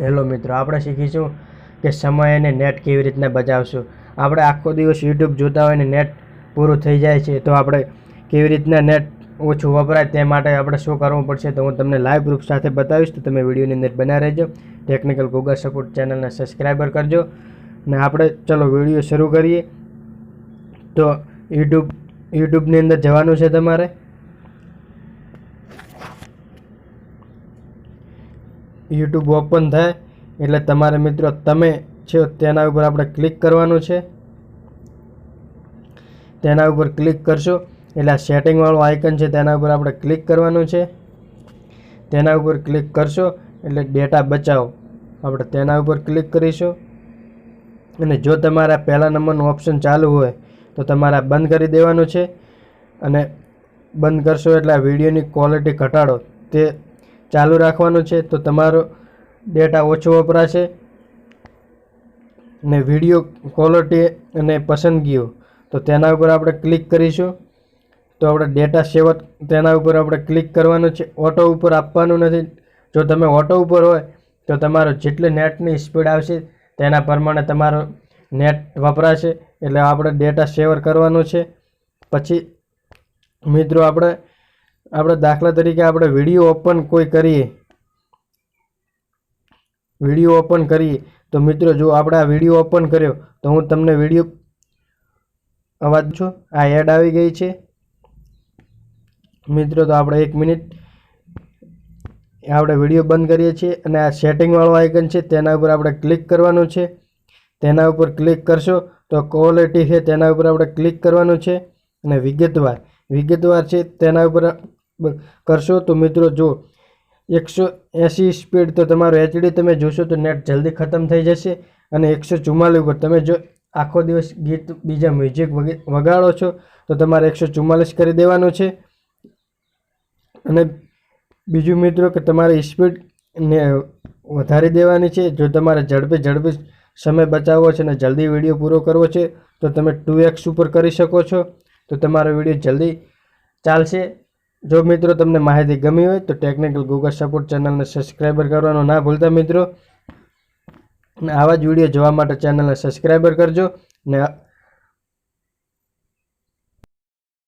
Hello મિત્રો, આપણે શીખીશું કે સમય અને નેટ કેવી રીતના બચાવશું. આપણે આખો દિવસ યુટ્યુબ જોતા હોય ને નેટ પૂરું થઈ જાય છે, તો આપણે કેવી રીતના નેટ ઓછું વપરાય તે માટે આપણે શું કરવું પડશે તો હું તમને લાઈવ પ્રૂફ સાથે બતાવીશ. તો તમે વિડીયોની અંદર બના રહેજો. ટેકનિકલ ગૂગલ સપોર્ટ ચેનલને સબસ્ક્રાઈબર કરજો ને આપણે ચલો વિડીયો શરૂ કરીએ. તો યુટ્યુબની અંદર જવાનું છે તમારે. યુટ્યુબ ઓપન થાય એટલે તમારે મિત્રો તમે છો તેના ઉપર આપણે ક્લિક કરવાનું છે. તેના ઉપર ક્લિક કરશો એટલે આ સેટિંગવાળું આઇકન છે તેના ઉપર આપણે ક્લિક કરવાનું છે. તેના ઉપર ક્લિક કરશો એટલે ડેટા બચાવો આપણે તેના ઉપર ક્લિક કરીશું. અને જો તમારા પહેલા નંબરનું ઓપ્શન ચાલુ હોય તો તમારે બંધ કરી દેવાનું છે. અને બંધ કરશો એટલે આ વિડીયોની ક્વોલિટી ઘટાડો તે ચાલુ રાખવાનું છે, તો તમારો ડેટા ઓછો વપરાશે. ને વિડીયો ક્વોલિટી અને પસંદગીઓ તો તેના ઉપર આપણે ક્લિક કરીશું. તો આપણે ડેટા સેવર તેના ઉપર આપણે ક્લિક કરવાનું છે. ઓટો ઉપર આપવાનું નથી. જો તમે ઓટો ઉપર હોય તો તમારો જેટલી નેટની સ્પીડ આવશે તેના પ્રમાણે તમારો નેટ વપરાશે. એટલે આપણે ડેટા સેવર કરવાનું છે. પછી મિત્રો આપણે દાખલા તરીકે આપણે વિડીયો ઓપન કરીએ તો મિત્રો જો આપણે આ વિડીયો ઓપન કર્યો તો હું તમને વિડીયો અવાજ છું આ એડ આવી ગઈ છે મિત્રો. તો આપણે 1 મિનિટ આપણે વિડીયો બંધ કરીએ છીએ અને આ સેટિંગવાળું આઇકન છે તેના ઉપર આપણે ક્લિક કરવાનું છે. તેના ઉપર ક્લિક કરશો તો ક્વોલિટી છે તેના ઉપર આપણે ક્લિક કરવાનું છે. અને વિગતવાર છે તેના ઉપર કરશો તો મિત્રો જો 180 સ્પીડ તો તમારું એચડી તમે જોશો તો નેટ જલ્દી ખતમ થઈ જશે. અને 144 ઉપર તમે જો આખો દિવસ ગીત બીજા મ્યુઝિક વગાડો છો તો તમારે 144 કરી દેવાનું છે. અને બીજું મિત્રો કે તમારે સ્પીડ ને વધારી દેવાની છે. જો તમારે ઝડપી સમય બચાવવો છે અને જલ્દી વિડીયો પૂરો કરવો છે તો તમે 2x ઉપર કરી શકો છો, તો તમારો વિડીયો જલ્દી ચાલશે. જો મિત્રો તમને માહિતી ગમી હોય તો ટેકનિકલ ગૂગલ સપોર્ટ ચેનલને સબસ્ક્રાઈબર કરવાનું ના ભૂલતા મિત્રો. આવા જ વિડીયો જોવા માટે ચેનલને સબસ્ક્રાઈબર કરજો ને